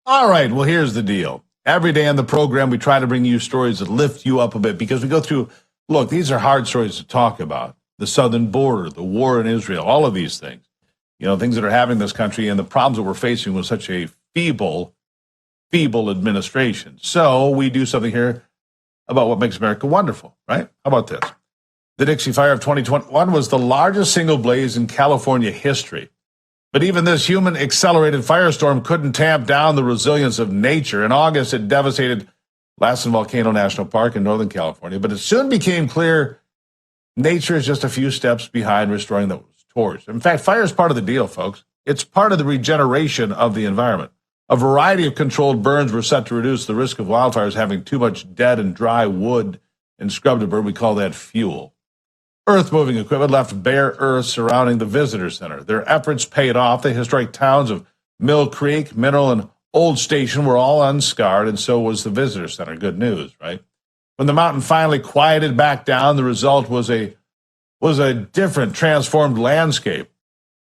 All right, well, here's the deal. Every day on the program, we try to bring you stories that lift you up a bit because we go through, look, these are hard stories to talk about. The southern border, the war in Israel, all of these things. Things that are happening in this country and the problems that we're facing with such a feeble administration. So we do something here about what makes America wonderful, right? How about this? The Dixie Fire of 2021 was the largest single blaze in California history. But even this human-accelerated firestorm couldn't tamp down the resilience of nature. In August, it devastated Lassen Volcano National Park in Northern California, but it soon became clear nature is just a few steps behind restoring those torch. In fact, fire is part of the deal, folks. It's part of the regeneration of the environment. A variety of controlled burns were set to reduce the risk of wildfires having too much dead and dry wood and scrub to burn. We call that fuel. Earth-moving equipment left bare earth surrounding the visitor center. Their efforts paid off. The historic towns of Mill Creek, Mineral, and Old Station were all unscarred, and so was the visitor center. Good news, right? When the mountain finally quieted back down, the result was a different, transformed landscape.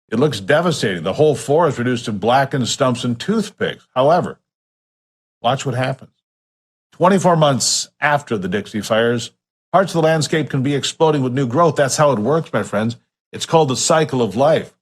It looks devastating. The whole forest reduced to blackened stumps and toothpicks. However, watch what happens. 24 months after the Dixie fires, parts of the landscape can be exploding with new growth. That's how it works, my friends. It's called the cycle of life.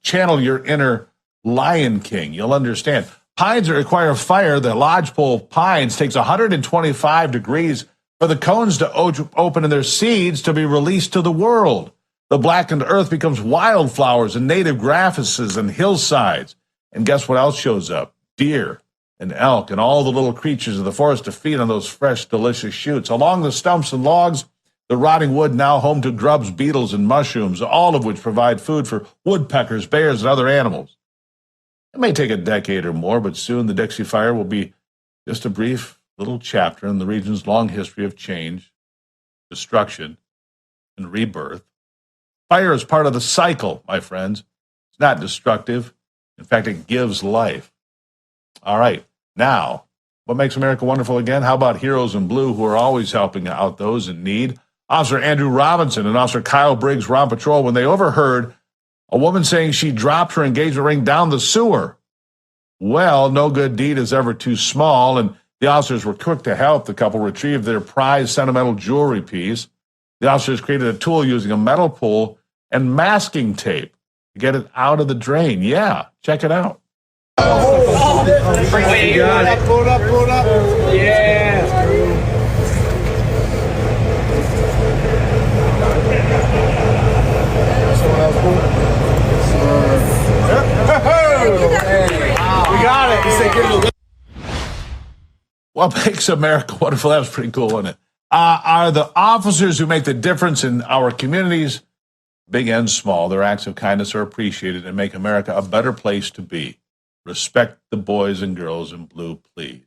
Channel your inner Lion King. You'll understand. Pines that require fire, the lodgepole pines, takes 125 degrees for the cones to open and their seeds to be released to the world. The blackened earth becomes wildflowers and native grasses and hillsides. And guess what else shows up? Deer and elk and all the little creatures of the forest to feed on those fresh, delicious shoots. Along the stumps and logs, the rotting wood now home to grubs, beetles, and mushrooms, all of which provide food for woodpeckers, bears, and other animals. It may take a decade or more, but soon the Dixie Fire will be just a brief little chapter in the region's long history of change, destruction, and rebirth. Fire is part of the cycle, my friends. It's not destructive. In fact, it gives life. All right, now, what makes America wonderful again? How about Heroes in Blue, who are always helping out those in need? Officer Andrew Robinson and Officer Kyle Briggs were on patrol when they overheard a woman saying she dropped her engagement ring down the sewer. Well, no good deed is ever too small, and the officers were quick to help the couple retrieve their prized sentimental jewelry piece. The officers created a tool using a metal pole and masking tape to get it out of the drain. Yeah, check it out. Wait, pull up. Yeah. We got it. What makes America wonderful? That was pretty cool, wasn't it? Are the officers who make the difference in our communities, big and small. Their acts of kindness are appreciated and make America a better place to be. Respect the boys and girls in blue, please.